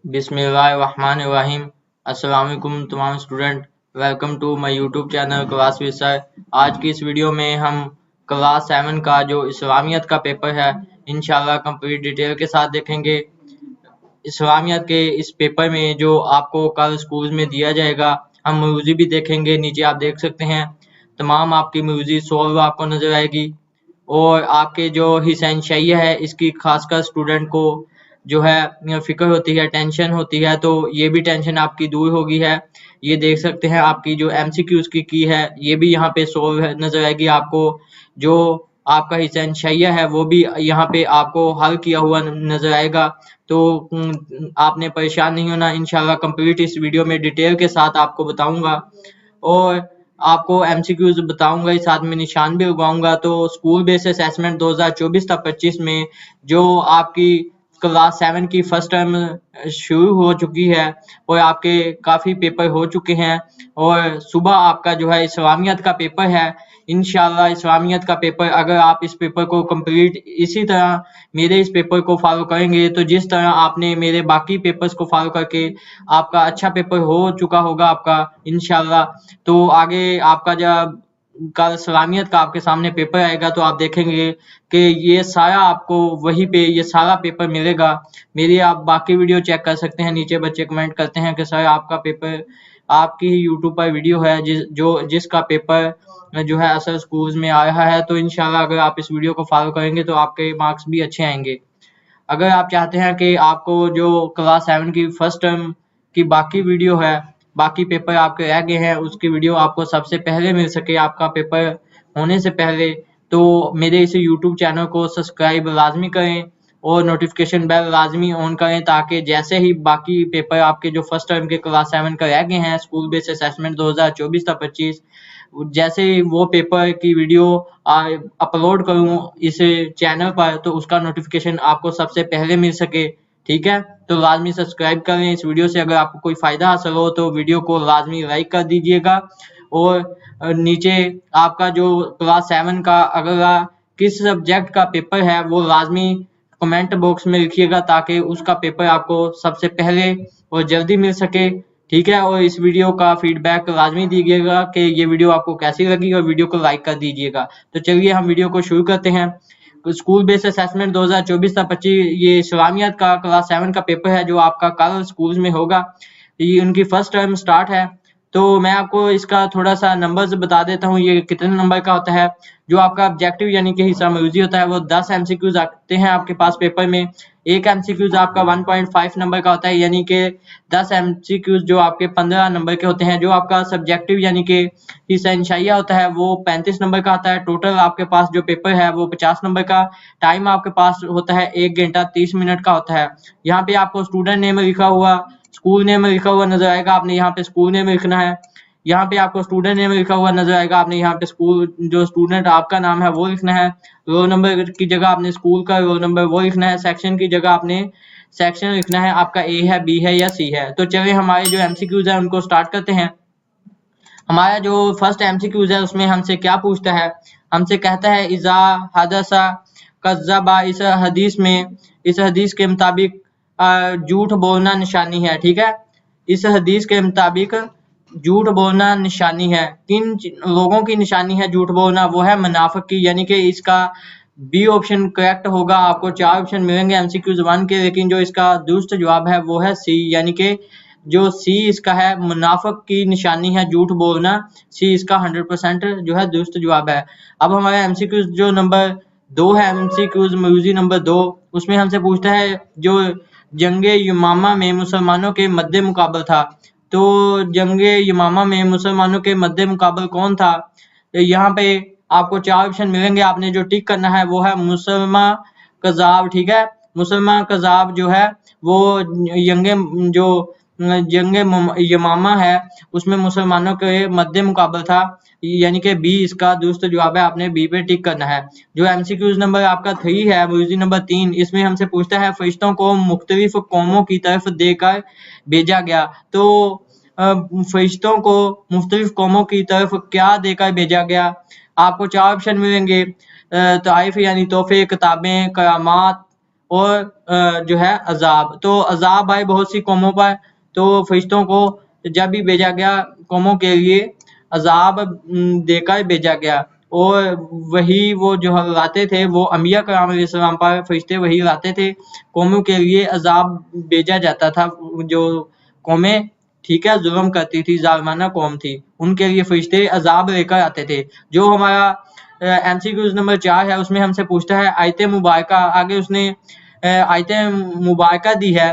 बिस्मिल्लाहिर्रहमानिर्रहीम। अस्सलाम वालेकुम तमाम student, welcome to my YouTube channel class with sir. आज की इस वीडियो में हम क्लास 7 का जो इस्लामियत का पेपर है इंशाल्लाह कंप्लीट डिटेल के साथ देखेंगे। इस्लामियत के इस पेपर में जो आपको कल स्कूल में दिया जाएगा, हम मौजूदी भी देखेंगे। नीचे आप देख सकते हैं तमाम आपकी मौजूदी सॉल्व आपको नजर आएगी। और आपके जो हिसैन शैया है इसकी खासकर स्टूडेंट को जो है फिक्र होती है, टेंशन होती है, तो ये भी टेंशन आपकी दूर होगी है। ये देख सकते हैं आपकी जो एमसीक्यूज की है ये भी यहाँ पे सोल्व नजर आएगी आपको। जो आपका हिसैन शैया है वो भी यहाँ पे आपको हल किया हुआ नजर आएगा। तो आपने परेशान नहीं होना, इंशाल्लाह कंप्लीट इस वीडियो में डिटेल के साथ आपको बताऊंगा और आपको एमसीक्यूज बताऊंगा, इस साथ में निशान भी उगाऊंगा। तो स्कूल बेस्ड असेसमेंट 2024-25 में जो आपकी क्लास 7 की फर्स्ट टर्म शुरू हो चुकी है और आपके काफ़ी पेपर हो चुके हैं। और सुबह आपका जो है इस्लामियत का पेपर है। इंशाल्लाह इस्लामियत का पेपर, अगर आप इस पेपर को कंप्लीट इसी तरह मेरे इस पेपर को फॉलो करेंगे, तो जिस तरह आपने मेरे बाकी पेपर्स को फॉलो करके आपका अच्छा पेपर हो चुका होगा आपका इंशाल्लाह, तो आगे आपका जब कल इस्लामियत का आपके सामने पेपर आएगा तो आप देखेंगे कि ये सारा आपको वहीं पे ये सारा पेपर मिलेगा। मेरी आप बाकी वीडियो चेक कर सकते हैं। नीचे बच्चे कमेंट करते हैं कि सर आपका पेपर, आपकी ही यूट्यूब पर वीडियो है जिसका पेपर जो है असल स्कूल्स में आया है। तो इंशाल्लाह अगर आप इस वीडियो को फॉलो करेंगे तो आपके मार्क्स भी अच्छे आएंगे। अगर आप चाहते हैं कि आपको जो क्लास 7 की फर्स्ट टर्म की बाकी वीडियो है, बाकी पेपर आपके रह गए हैं, उसकी वीडियो आपको सबसे पहले मिल सके आपका पेपर होने से पहले, तो मेरे इस यूट्यूब चैनल को सब्सक्राइब लाजमी करें और नोटिफिकेशन बेल लाजमी ऑन करें, ताकि जैसे ही बाकी पेपर आपके जो फर्स्ट टर्म के क्लास 7 का रह गए हैं स्कूल बेस्ड असेसमेंट 2024-25, जैसे ही वो पेपर की वीडियो अपलोड करूँ इस चैनल पर, तो उसका नोटिफिकेशन आपको सबसे पहले मिल सके। ठीक है, तो लाजमी सब्सक्राइब करें। इस वीडियो से अगर आपको कोई फ़ायदा हासिल हो तो वीडियो को लाजमी लाइक कर दीजिएगा। और नीचे आपका जो क्लास 7 का अगला किस सब्जेक्ट का पेपर है वो लाजमी कमेंट बॉक्स में लिखिएगा, ताकि उसका पेपर आपको सबसे पहले और जल्दी मिल सके। ठीक है, और इस वीडियो का फीडबैक लाजमी दीजिएगा कि ये वीडियो आपको कैसी लगी और वीडियो को लाइक कर दीजिएगा। तो चलिए हम वीडियो को शुरू करते हैं। स्कूल बेस्ड असेसमेंट 2024-25 ये इस्लामियत का क्लास 7 का पेपर है जो आपका कल स्कूल में होगा। ये उनकी फर्स्ट टर्म स्टार्ट है। तो मैं आपको इसका थोड़ा सा नंबर्स बता देता हूँ ये कितने नंबर का होता है। जो आपका ऑब्जेक्टिव यानी कि हिस्सा मौजूदी होता है वो 10 एमसीक्यूज आते हैं आपके पास पेपर में। एक एमसीक्यूज आपका 1.5 नंबर का होता है, यानी कि 10 एमसीक्यूज जो आपके 15 नंबर के होते हैं। जो आपका सब्जेक्टिव यानी कि हिस्सा इंशाइया होता है वो 35 नंबर का आता है। टोटल आपके पास जो पेपर है वो 50 नंबर का। टाइम आपके पास होता है 1 घंटा 30 मिनट का होता है। यहाँ पे आपको स्टूडेंट नेम लिखा हुआ, स्कूल नेम लिखा हुआ नजर आएगा, आपने यहाँ पे स्कूल नेम लिखना है। यहाँ पे आपको स्टूडेंट नेम लिखा हुआ नजर आएगा, आपने यहाँ पे स्कूल जो स्टूडेंट आपका नाम है वो लिखना है। रोल नंबर की जगह आपने स्कूल का रोल नंबर वो लिखना है। सेक्शन की जगह आपने सेक्शन लिखना है, आपका ए है, बी है या सी है। तो चलिए हमारे जो एमसीक्यूज है उनको स्टार्ट करते हैं। हमारा जो फर्स्ट एमसीक्यूज है उसमें हमसे क्या पूछता है, हमसे कहता है इज़ा हदसा कज़्ज़बा। इस हदीस के मुताबिक झूठ बोलना निशानी है। ठीक है, इस हदीस के मुताबिक झूठ बोलना निशानी है। किन लोगों की निशानी है झूठ बोलना? वो है मुनाफिक की, यानी कि इसका बी ऑप्शन करेक्ट होगा। आपको 4 ऑप्शन मिलेंगे एमसीक्यूज 1 के, लेकिन जो इसका दुरुस्त जवाब है वो है सी, यानी कि जो सी इसका है मुनाफिक की निशानी है झूठ बोलना। सी इसका 100% जो है दुरुस्त जवाब है। अब हमारे एमसीक्यूज जो नंबर 2 है, एमसीक्यूज मौजूदी नंबर 2, उसमें हमसे पूछता है जो जंगे यमामा में मुसलमानों के मद्दे मुकाबल था। तो जंगे यमामा में मुसलमानों के मद्दे मुकाबल कौन था? यहाँ पे आपको 4 ऑप्शन मिलेंगे, आपने जो टिक करना है वो है मुसलमा कज़ाब। ठीक है, मुसलमा कज़ाब जो है वो जंगे यमामा है उसमें मुसलमानों के मद्दे मुकाबल था, यानी कि बी इसका दुरुस्त जवाब है। आपने बी पे टिक करना है। जो एमसीक्यूज नंबर आपका 3 है, मौजूदी नंबर 3, इसमें हमसे पूछता है फरिश्तों को मुख्तलिफ कौमों की तरफ देकर भेजा गया। तो फरिश्तों को मुख्तलिफ कौमों की तरफ क्या देकर भेजा गया? आपको 4 ऑप्शन मिलेंगे, ताइफ यानी तोहफे, किताबें, करामात और जो है अजाब। तो अजाब आए बहुत सी कौमों पर, तो फरिश्तों को जब भी भेजा गया कौमों के लिए अजाब देकर भेजा गया, और वही वो जो लाते थे वो अंबिया करम अलैहिस्सलाम पर फरिश्ते वही लाते थे। कौमों के लिए अजाब भेजा जाता था, जो कौमें ठीक है जुल्म करती थी, जालिमाना कौम थी, उनके लिए फरिश्ते अजाब लेकर आते थे। जो हमारा एमसीक्यूज नंबर 4 है उसमें हमसे पूछता है आयत मुबारका, आगे उसने आयत मुबारका दी है,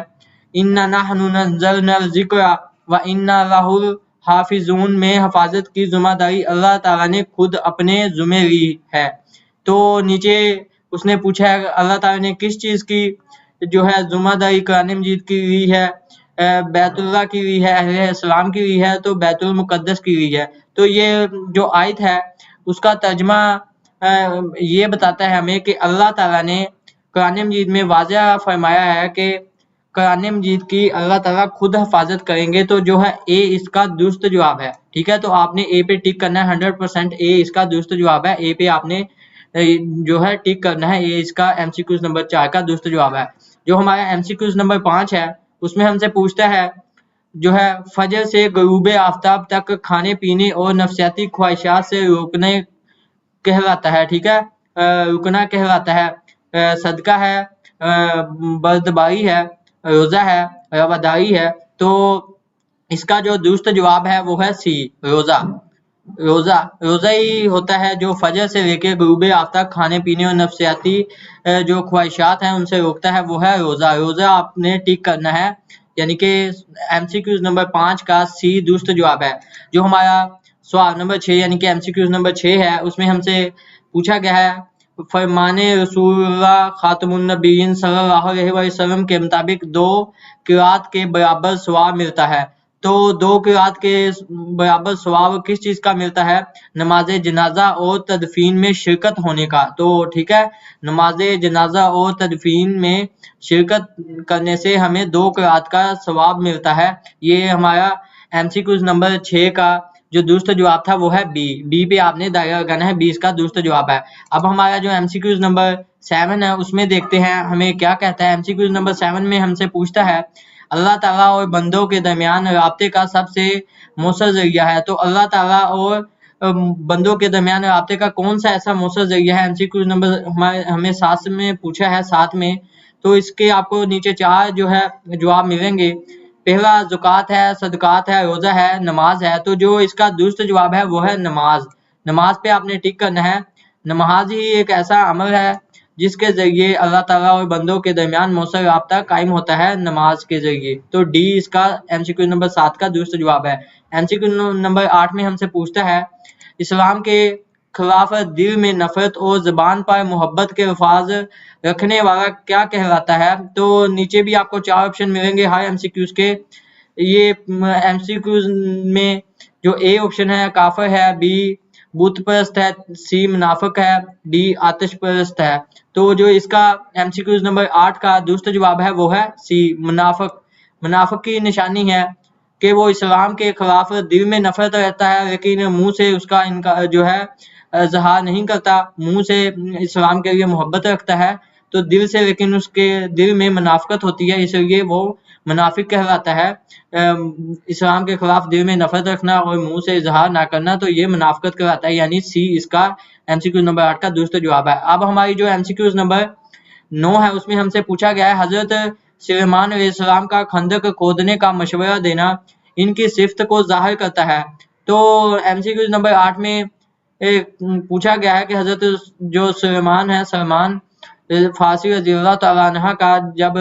इन्ना नहनु नज़्ज़लना ज़िक्रा व इन्ना लहु हाफिजून, में हिफाजत की जिम्मेदारी अल्लाह ताला ने खुद अपने ज़िम्मे ली है। तो नीचे उसने पूछा है अल्लाह ताला ने किस चीज़ की जो है जिम्मेदारी कुरान मजीद की ली है, बैतुल्लाह की ली है, अहले इस्लाम की ली है, तो बैतुल मुकद्दस की ली है। तो ये जो आयत है उसका तर्जमा ये बताता है हमें कि अल्लाह ताला ने कुरान मजीद में वाज़ह फरमाया है कि कुरान मजीद की अल्लाह ताला खुद हिफाजत करेंगे। तो जो है ए इसका दुरुस्त जवाब है। ठीक है, तो आपने ए पे टिक करना है, 100% ए इसका दुरुस्त जवाब है। ए पे आपने जो है टिक करना है, ए इसका एमसीक्यूज नंबर 4 का दुरुस्त जवाब है। जो हमारा एमसीक्यूज नंबर 5 है उसमें हमसे पूछता है जो है फजर से गरूब आफ्ताब तक खाने पीने और नफसियाती ख्वाहिशात से रोकने कहलाता है। ठीक है, रुकना कहलाता है, सदका है, बर्दबारी है, रोजा है, रवादारी है। तो इसका जो दुरुस्त जवाब है वो है सी, रोजा। रोजा ही होता है जो फजर से लेके गरूब आफ्ताब खाने पीने और नफसियाती जो ख्वाहिशात हैं उनसे रोकता है, वो है रोजा। रोजा आपने टिक करना है, यानी कि एमसीक्यूज नंबर 5 का सी दुरुस्त जवाब है। जो हमारा सवाल नंबर 6 यानी कि एमसीक्यूज नंबर 6 है उसमें हमसे पूछा गया है फरमाने रसूलुल्लाह खातमुन नबीयीन सल्लल्लाहु अलैहि वसल्लम के मुताबिक 2 क़िरात के बराबर सवाब मिलता है। तो 2 क़िरात के बराबर सवाब किस चीज़ का मिलता है? नमाज जनाजा और तदफीन में शिरकत होने का। तो ठीक है, नमाज जनाजा और तदफीन में शिरकत करने से हमें 2 क़िरात का सवाब मिलता है। ये हमारा एमसीक्यूज नंबर 6 का जो दुरुस्त जवाब था वो है बी। बी पे आपने दायरा लगाना है, बी इसका दुरुस्त जवाब है। अब हमारा जो एमसीक्यूज नंबर 7 है उसमें देखते हैं हमें क्या कहता है। एमसीक्यूज नंबर 7 में हमसे पूछता है अल्लाह ताला और बंदों के दरमियान राब्ते का सबसे मौसर जरिया है। तो अल्लाह ताला और बंदों के दरमियान राब्ते का कौन सा ऐसा मौसर जरिया है? एमसीक्यूज नंबर हमें 7 में पूछा है, 7 में। तो इसके आपको नीचे 4 जो है जवाब मिलेंगे। पहला ज़कात है, सदकात है, रोज़ा है, नमाज है। तो जो इसका दुरुस्त जवाब है वो है नमाज। नमाज पे आपने टिक करना है। नमाज ही एक ऐसा अमल है जिसके ज़रिए अल्लाह ताला और बंदों के दरमियान मौसर राब्ता कायम होता है नमाज के ज़रिए। तो डी इसका एमसीक्यू नंबर 7 का दुरुस्त जवाब है। एमसीक्यू नंबर 8 में हमसे पूछता है इस्लाम के खिलाफ दिल में नफरत और ज़बान पर मोहब्बत के अल्फाज रखने वाला क्या कहलाता है? तो नीचे भी आपको 4 ऑप्शन मिलेंगे हर एमसीक्यूज के। ये एमसीक्यूज में जो ए ऑप्शन है काफिर है, बी बुत परस्त है, सी मुनाफिक है, डी आतिश परस्त है। तो जो इसका एमसीक्यूज नंबर 8 का दुरुस्त जवाब है वो है सी, मुनाफिक। मुनाफिक की निशानी है कि वो इस्लाम के खिलाफ दिल में नफरत रहता है लेकिन मुंह से उसका इनका जो है इज़हार नहीं करता, मुंह से इस्लाम के लिए मोहब्बत रखता है तो दिल से, लेकिन उसके दिल में मुनाफिकत होती है, इसलिए वो मुनाफिक कहलाता है। इस्लाम के खिलाफ दिल में नफरत रखना और मुंह से इज़हार ना करना, तो ये मुनाफिकत कहलाता है, यानी सी इसका एमसीक्यू नंबर 8 का दुरुस्त जवाब है। अब हमारी जो एमसीक्यूज नंबर 9 है उसमें हमसे पूछा गया है हजरत सुलेमान अलैहिस्सलाम का खंदक खोदने का मशवरा देना इनकी सिफ्त को जाहिर करता है। तो एमसीक्यू नंबर 8 में पूछा गया है कि हजरत जो सुलेमान है, सलमान फारसी रज़ियल्लाहु तआला अन्हा का जब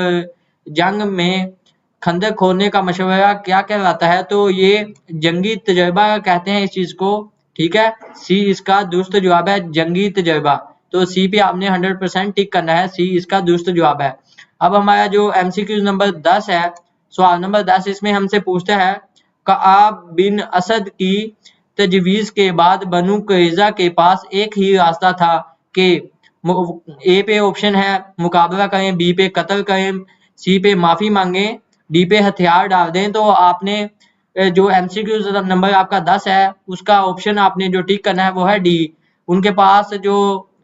जंग में खंदक खोदने का मशवरा क्या कहलाता है? तो ये जंगी तजर्बा कहते हैं इस चीज को। ठीक है, सी इसका दुरुस्त जवाब है, जंगी तजर्बा। तो सी पे आपने 100% टिक करना है, सी इसका दुरुस्त जवाब है। अब हमारा जो एमसीक्यू नंबर 10 है, सवाल नंबर 10, इसमें हमसे पूछता है कआब बिन असद की तजवीज़ के बाद बनु कुरैज़ा के पास एक ही रास्ता था कि ए पे ऑप्शन है मुकाबला करें, बी पे कत्ल करें, सी पे माफ़ी मांगें, डी पे हथियार डाल दें। तो आपने जो एमसीक्यू नंबर आपका 10 है उसका ऑप्शन आपने जो टिक करना है वो है डी। उनके पास जो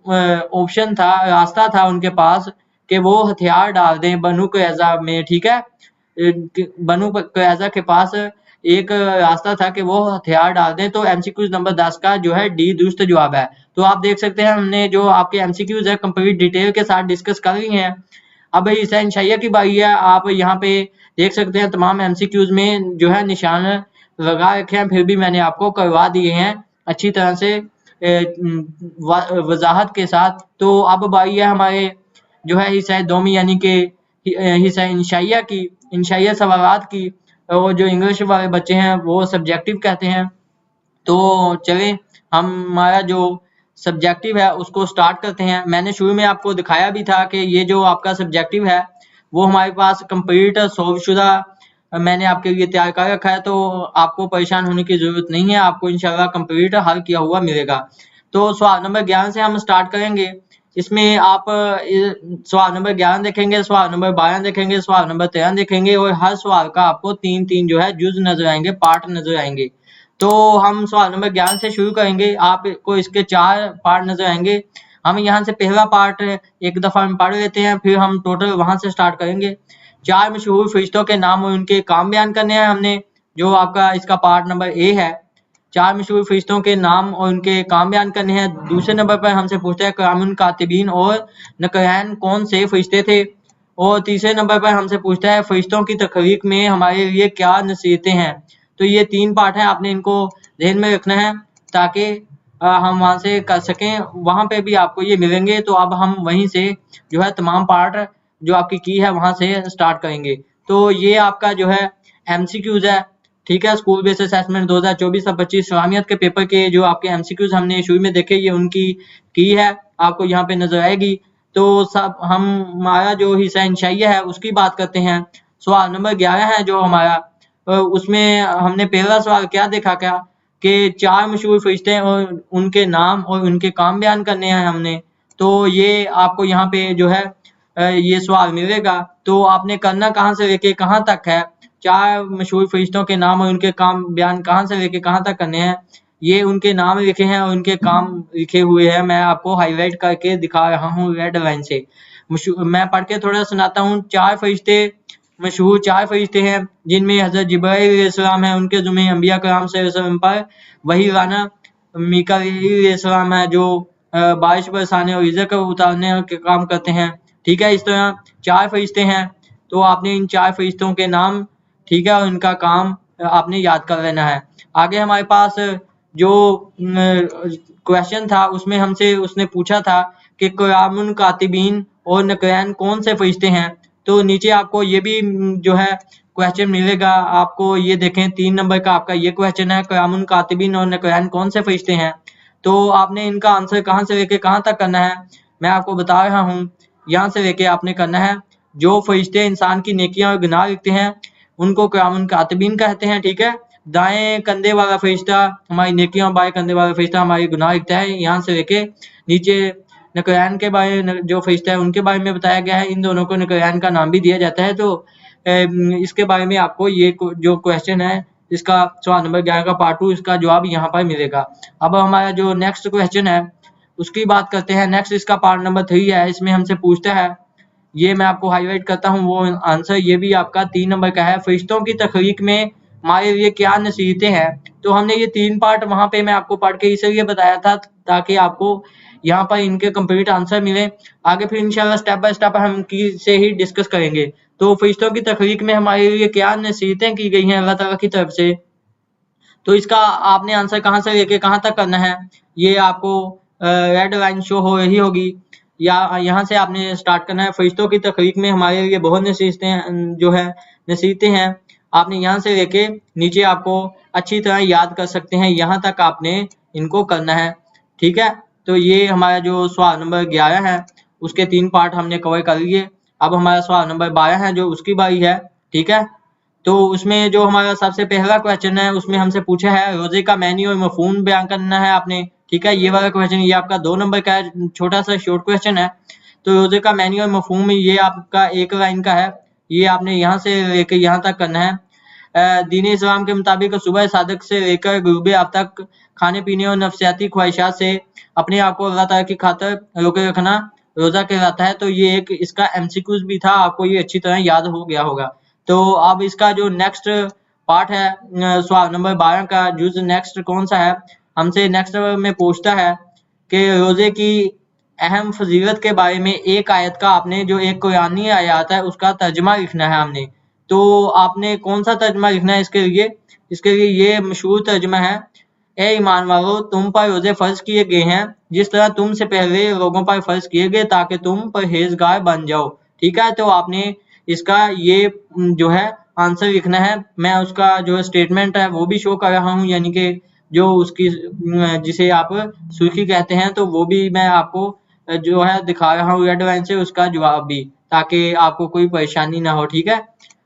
ऑप्शन था, रास्ता था उनके पास कि वो हथियार डाल दें बनु क़ुरैज़ा में, ठीक है। बनु क़ुरैज़ा के पास एक रास्ता था कि वो हथियार डाल दें। तो एमसीक्यूज नंबर 10 का जो है डी दुरुस्त जवाब है। तो आप देख सकते हैं हमने जो आपके एमसीक्यूज है कंप्लीट डिटेल के साथ डिस्कस कर ली हैं। अब ईसा इंशाइया की बारी है। आप यहाँ पे देख सकते हैं तमाम एमसीक्यूज में जो है निशान लगा रखे हैं, फिर भी मैंने आपको करवा दिए हैं अच्छी तरह से वजाहत के साथ। तो अब बारी है हमारे जो है हिस्सा दोमी यानी कि हिस्सा इंशाइया की, इंशाइया सवालात की। और जो इंग्लिश वाले बच्चे हैं वो सब्जेक्टिव कहते हैं। तो चलें हमारा जो सब्जेक्टिव है उसको स्टार्ट करते हैं। मैंने शुरू में आपको दिखाया भी था कि ये जो आपका सब्जेक्टिव है वो हमारे पास कंप्लीट सोल्वशुदा मैंने आपके लिए तैयार कर रखा है। तो आपको परेशान होने की जरूरत नहीं है, आपको इंशाल्लाह कंप्लीट हल किया हुआ मिलेगा। तो सवाल नंबर 11 से हम स्टार्ट करेंगे। इसमें आप सवाल नंबर 11 देखेंगे, सवाल नंबर 12 देखेंगे, सवाल नंबर 13 देखेंगे और हर सवाल का आपको 3-3 जो है जुज नजर आएंगे, पार्ट नजर आएंगे। तो हम सवाल नंबर 11 से शुरू करेंगे। आपको इसके 4 पार्ट नजर आएंगे। हम यहाँ से पहला पार्ट एक दफा हम पढ़ लेते हैं, फिर हम टोटल वहां से स्टार्ट करेंगे। 4 मशहूर फरिश्तों के नाम और उनके काम बयान करने हैं हमने, जो आपका इसका पार्ट नंबर ए है। 4 मशहूर फरिश्तों के नाम और उनके काम बयान करने हैं। दूसरे नंबर पर हमसे पूछता है क़यामुल कातिबीन और नक़रैन कौन से फरिश्ते थे। और तीसरे नंबर पर हमसे पूछता है फरिश्तों की तखरीक में हमारे लिए क्या नसीहतें हैं। तो ये 3 पार्ट हैं, आपने इनको ध्यान में रखना है ताकि हम वहां से कर सकें। वहां पे भी आपको ये मिलेंगे। तो अब हम वहीं से जो है तमाम पार्ट जो आपकी की है वहां से स्टार्ट करेंगे। तो ये आपका जो है एमसीक्यूज है, ठीक है। स्कूल बेस्ड असेसमेंट 2024 और 25 इस्लामियत के पेपर के जो आपके एमसीक्यूज हमने शुरू में देखे, ये उनकी की है, आपको यहाँ पे नजर आएगी। तो सब हम हमारा जो हिस्सा इंशाइया है उसकी बात करते हैं। सवाल नंबर 11 है जो हमारा, उसमें हमने पहला सवाल क्या देखा क्या कि 4 मशहूर फरिश्ते और उनके नाम और उनके काम बयान करने हैं हमने। तो ये आपको यहाँ पे जो है ये सवाल मिलेगा। तो आपने करना कहाँ से लेके कहाँ तक है, 4 मशहूर फरिश्तों के नाम और उनके काम बयान कहाँ से लेके कहाँ तक करने हैं। ये उनके नाम लिखे हैं और उनके काम लिखे हुए हैं, मैं आपको हाईलाइट करके दिखा रहा हूँ रेड लाइन से। मैं पढ़ के थोड़ा सुनाता हूँ। 4 फरिश्ते मशहूर 4 फरिश्ते हैं जिनमें हजरत जिब्राइल अलैहिस्सलाम है, उनके ज़ुम्मे अंबिया कराम सल्लल्लाहु पर वही लाना। मीकाईल अलैहिस्सलाम है जो बारिश बरसाने और रिज़्क़ उतारने के काम करते हैं, ठीक है। इस तरह 4 फरिश्ते हैं। तो आपने इन 4 फरिश्तों के नाम, ठीक है, और इनका काम आपने याद कर लेना है। आगे हमारे पास जो क्वेश्चन था उसमें हमसे उसने पूछा था कि क़यामुल कातिबीन और नक़रैन कौन से फरिश्ते हैं। तो नीचे आपको ये भी जो है क्वेश्चन मिलेगा। आपको ये देखें 3 नंबर का आपका ये क्वेश्चन है, क़यामुल कातिबीन और नक़रैन कौन से फरिश्ते हैं। तो आपने इनका आंसर कहाँ से लेके कहाँ तक करना है मैं आपको बता रहा हूँ। यहाँ से लेके आपने करना है जो फरिश्ते इंसान की नेकियां और गुनाह लिखते हैं उनको क़यामुल कातिबीन कहते हैं, ठीक है। दाएं कंधे वाला फरिश्ता हमारी नेकियां और बाएं कंधे वाला फरिश्ता हमारी गुनाह लिखता है। यहाँ से लेके नीचे नक़रैन के बारे में जो फरिश्ता है उनके बारे में बताया गया है। इन दोनों को नक़रैन का नाम भी दिया जाता है। तो इसके बारे में आपको ये जो क्वेश्चन है इसका सवाल नंबर 11 का पार्ट 2 इसका जवाब यहाँ पर मिलेगा। अब हमारा जो नेक्स्ट क्वेश्चन है उसकी बात करते हैं। नेक्स्ट इसका पार्ट नंबर 3 है। इसमें हमसे पूछता है, ये मैं आपको हाईलाइट करता हूँ वो आंसर, ये भी आपका 3 नंबर का है, फरिश्तों की तखरीक में हमारे लिए क्या नसीहतें हैं। तो हमने ये 3 पार्ट वहां पे मैं आपको पढ़ के इसलिए बताया था ताकि आपको यहाँ पर इनके कंप्लीट आंसर मिले। आगे फिर इंशाल्लाह स्टेप बाय स्टेप हम की से ही डिस्कस करेंगे। तो फरिश्तों की तखरीक में हमारे लिए क्या नसीहतें की गई हैं अल्लाह ताला की तरफ से। तो इसका आपने आंसर कहाँ से लेके कहाँ तक करना है ये आपको रेड लाइन शो हो रही होगी, या यहाँ से आपने स्टार्ट करना है। फरिश्तों की तखरीक में हमारे लिए बहुत नसीहतें जो है नसीहतें हैं, आपने यहाँ से लेके नीचे आपको अच्छी तरह याद कर सकते हैं, यहाँ तक आपने इनको करना है, ठीक है। तो ये हमारा जो सवाल नंबर 11 है उसके 3 पार्ट हमने कवर कर लिए। अब हमारा सवाल नंबर 12 है जो उसकी बारी है, ठीक है। तो उसमें जो हमारा सबसे पहला क्वेश्चन है उसमें हमसे पूछा है रोजे का मेन्यू और मफहूम बयान करना है आपने, ठीक है। ये वाला क्वेश्चन ये आपका 2 नंबर का है, छोटा सा शॉर्ट क्वेश्चन है। तो रोजे का मेन्यू और मफहूम ये आपका 1 लाइन का है, ये आपने यहाँ से लेकर यहाँ तक करना है। दीन इस्लाम के मुताबिक सुबह सादक से लेकर गुरूब आफ्ताब तक खाने पीने और नफसियाती ख्वाहिशात से अपने आप को अल्लाह ताला की खातिर रोके रखना रोजा कहलाता है। तो ये एक इसका एमसीक्यूज भी था, आपको ये अच्छी तरह याद हो गया होगा। तो अब इसका जो नेक्स्ट पार्ट है सवाल नंबर 12 का, जो नेक्स्ट कौन सा है, हमसे नेक्स्ट में पूछता है कि रोजे की अहम फजीलत के बारे में एक आयत का आपने जो एक कुरानी आयत है उसका तर्जमा लिखना है हमने। तो आपने कौन सा तर्जमा लिखना है इसके लिए ये मशहूर तर्जमा है, ए ईमान वालों तुम पर रोजे फर्ज किए गए हैं जिस तरह तुमसे पहले लोगों पर फर्ज किए गए ताकि तुम परहेजगार बन जाओ। ठीक है, तो आपने इसका ये जो है आंसर लिखना है। मैं उसका जो स्टेटमेंट है वो भी शो कर रहा हूँ, यानी कि जो उसकी जिसे आप सुर्खी कहते हैं, तो वो भी मैं आपको जो है दिखा रहा हूँ रेड लाइन से, उसका जवाब भी, ताकि आपको कोई परेशानी ना हो। ठीक है,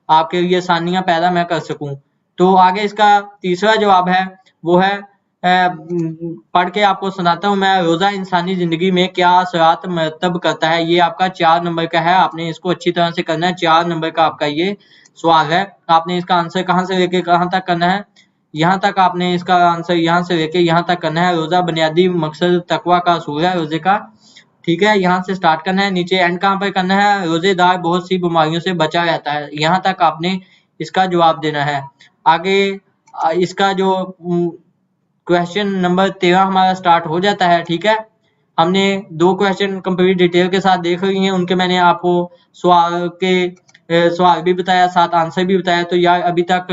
आपके लिए आसानियां पैदा मैं कर सकूं। तो आगे इसका तीसरा जवाब है, वो है पढ़ के आपको सुनाता हूँ मैं। रोजा इंसानी जिंदगी में क्या असरात मरतब करता है, ये आपका 4 नंबर का है, आपने इसको अच्छी तरह से करना है। 4 नंबर का आपका ये सवाल है, आपने इसका आंसर कहाँ से लेके कहाँ तक करना है, यहाँ तक आपने इसका आंसर यहाँ से लेके यहाँ तक करना है। रोजा बुनियादी मकसद तकवा का असूल है रोजे का। ठीक है, यहाँ से स्टार्ट करना है, नीचे एंड कहाँ पर करना है, रोजेदार बहुत सी बीमारियों से बचा रहता है, यहाँ तक आपने इसका जवाब देना है। आगे इसका जो क्वेश्चन नंबर 13 हमारा स्टार्ट हो जाता है। ठीक है, हमने 2 क्वेश्चन कंप्लीट डिटेल के साथ देख लिए हैं, उनके मैंने आपको सवाल भी बताया, साथ आंसर भी बताया। तो यार अभी तक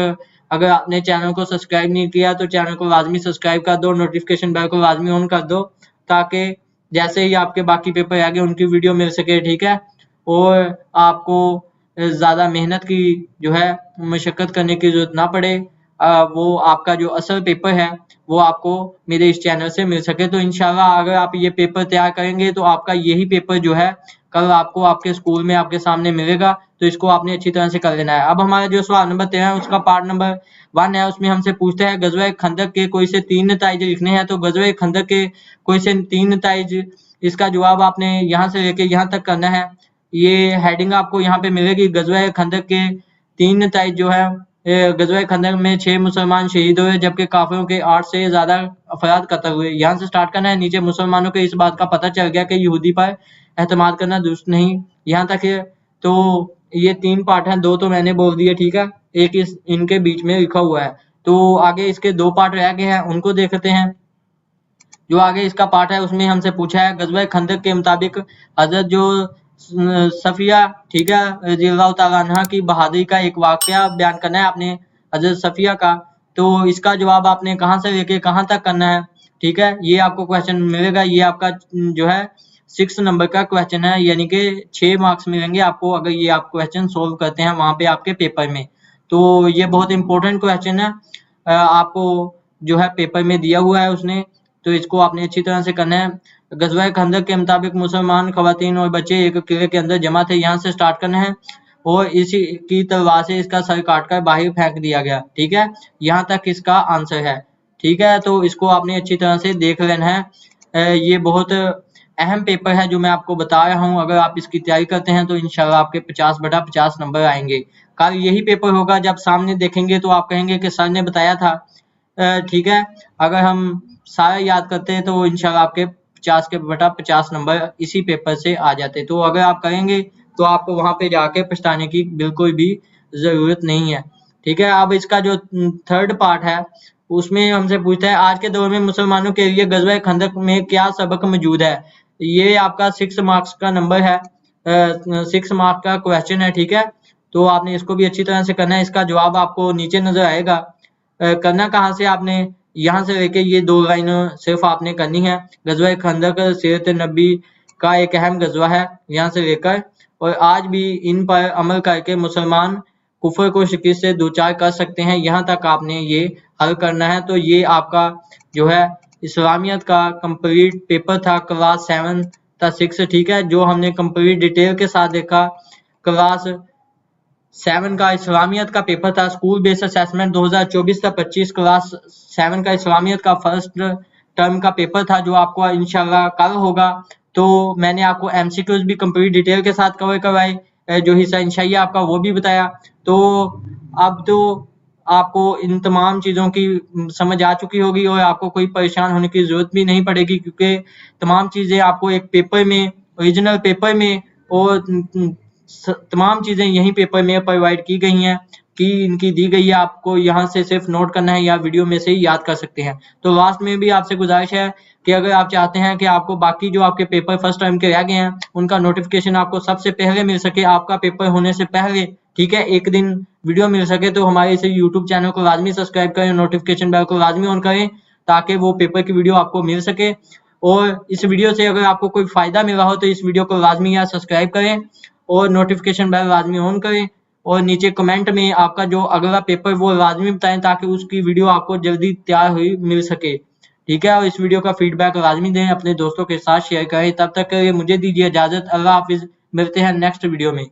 अगर आपने चैनल को सब्सक्राइब नहीं किया तो चैनल को लाजमी सब्सक्राइब कर दो, नोटिफिकेशन बेल को लाजमी ऑन कर दो, ताकि जैसे ही आपके बाकी पेपर आगे उनकी वीडियो मिल सके। ठीक है, और आपको ज़्यादा मेहनत की जो है मशक्कत करने की ज़रूरत ना पड़े, वो आपका जो असल पेपर है वो आपको मेरे इस चैनल से मिल सके। तो इंशाल्लाह अगर आप ये पेपर तैयार करेंगे तो आपका यही पेपर जो है कल आपको आपके स्कूल में आपके सामने मिलेगा, तो इसको आपने अच्छी तरह से कर लेना है। अब हमारा जो सवाल नंबर 13 है उसका पार्ट नंबर 1 है, उसमें हमसे पूछता है गज़वा खंदक के कोई से 3 नताइज लिखने हैं। तो गज़वा खंदक के कोई से 3 नताइज, इसका जवाब आपने यहाँ से लेके यहाँ तक करना है। ये हेडिंग आपको यहाँ पे मिलेगी, गज़वा खंदक के 3 नताइज जो है, गज़वा खंदक में 6 मुसलमान शहीद हुए जबकि काफिरों के 8 से ज्यादा अफराद कत्ल हुए। यहाँ से स्टार्ट करना है, नीचे मुसलमानों को इस बात का पता चल गया कि यहूदी पर एतमाद करना दुरुस्त नहीं, यहाँ तक है। तो ये 3 पार्ट हैं, 2 तो मैंने बोल दिए। ठीक है, एक इनके बीच में लिखा हुआ है। तो आगे इसके 2 पार्ट रह गए हैं, उनको देखते हैं। जो आगे इसका पार्ट है उसमें हमसे पूछा है गज़वा खंदक के मुताबिक हजरत जो सफिया, ठीक है, रज़ियल्लाहु ताला अन्हा की बहादुरी का एक वाकया बयान करना है आपने, हजरत सफिया का। तो इसका जवाब आपने कहाँ से लेके कहाँ तक करना है। ठीक है, ये आपको क्वेश्चन मिलेगा, ये आपका जो है 6 नंबर का क्वेश्चन है, यानी कि 6 मार्क्स मिलेंगे आपको अगर ये आप क्वेश्चन सोल्व करते हैं वहां पे आपके पेपर में। तो ये बहुत इंपॉर्टेंट क्वेश्चन है, आपको जो है पेपर में दिया हुआ है उसने, तो इसको आपने अच्छी तरह से करना है। गज़वा खंदक के मुताबिक मुसलमान खवातीन और बच्चे एक किले के अंदर जमा थे, यहाँ से स्टार्ट करना है, और इसी की तलवार से इसका सर काटकर बाहर फेंक दिया गया। ठीक है, यहाँ तक इसका आंसर है। ठीक है, तो इसको आपने अच्छी तरह से देख लेना है। ये बहुत अहम पेपर है जो मैं आपको बता रहा हूँ, अगर आप इसकी तैयारी करते हैं तो इंशाल्लाह आपके 50/50 नंबर आएंगे। कल यही पेपर होगा, जब सामने देखेंगे तो आप कहेंगे कि सर ने बताया था। ठीक है, अगर हम सारा याद करते हैं तो इंशाल्लाह आपके 50/50 नंबर इसी पेपर से आ जाते। तो अगर आप करेंगे तो आपको वहां पे जाके पछताने की बिल्कुल भी जरूरत नहीं है। ठीक है, अब इसका जो थर्ड पार्ट है उसमें हमसे पूछता है आज के दौर में मुसलमानों के लिए गज़वा खंदक में क्या सबक मौजूद है। ये आपका 6 मार्क्स का नंबर है, 6 मार्क्स का क्वेश्चन है। ठीक है, तो आपने इसको भी अच्छी तरह से करना है, इसका जवाब आपको नीचे नजर आएगा। करना कहाँ से आपने, यहाँ से लेके ये 2 लाइनें सिर्फ आपने करनी है। गज़वा खंदक सीरत नबी का एक अहम गज़वा है, यहाँ से लेकर, और आज भी इन पर अमल करके मुसलमान कुफर को शिकस्त से दूचार कर सकते हैं, यहाँ तक आपने ये हल करना है। तो ये आपका जो है इस्लामियत का कंप्लीट पेपर था क्लास 7 था 6। ठीक है, जो हमने कंप्लीट डिटेल के साथ देखा, क्लास 7 का इस्लामियत का पेपर था, स्कूल बेस्ड असेसमेंट 2024-25 क्लास 7 का इस्लामियत का फर्स्ट टर्म का पेपर था, जो आपको इंशाल्लाह कल होगा। तो मैंने आपको एमसीक्यूज भी कंप्लीट डिटेल के साथ कवर करवाए, जो हिस्सा इंशाल्लाह आपका वो भी बताया। तो अब तो आपको इन तमाम चीज़ों की समझ आ चुकी होगी और आपको कोई परेशान होने की ज़रूरत भी नहीं पड़ेगी, क्योंकि तमाम चीज़ें आपको एक पेपर में ओरिजिनल पेपर में और तमाम चीज़ें यहीं पेपर में प्रोवाइड की गई हैं कि इनकी दी गई है, आपको यहाँ से सिर्फ नोट करना है या वीडियो में से ही याद कर सकते हैं। तो लास्ट में भी आपसे गुजारिश है कि अगर आप चाहते हैं कि आपको बाकी जो आपके पेपर फर्स्ट टाइम के रह गए हैं उनका नोटिफिकेशन आपको सबसे पहले मिल सके, आपका पेपर होने से पहले, ठीक है, एक दिन वीडियो मिल सके, तो हमारे इस यूट्यूब चैनल को लाजमी सब्सक्राइब करें, नोटिफिकेशन बेल को लाजमी ऑन करें ताकि वो पेपर की वीडियो आपको मिल सके। और इस वीडियो से अगर आपको कोई फ़ायदा मिला हो तो इस वीडियो को लाजमी या सब्सक्राइब करें और नोटिफिकेशन बेल लाजमी ऑन करें और नीचे कमेंट में आपका जो अगला पेपर वो लाजमी बताएं ताकि उसकी वीडियो आपको जल्दी तैयार हुई मिल सके, ठीक है। और इस वीडियो का फीडबैक लाजमी दें, अपने दोस्तों के साथ शेयर करें। तब तक के लिए मुझे दीजिए इजाज़त। अल्लाह हाफिज़, मिलते हैं नेक्स्ट वीडियो में।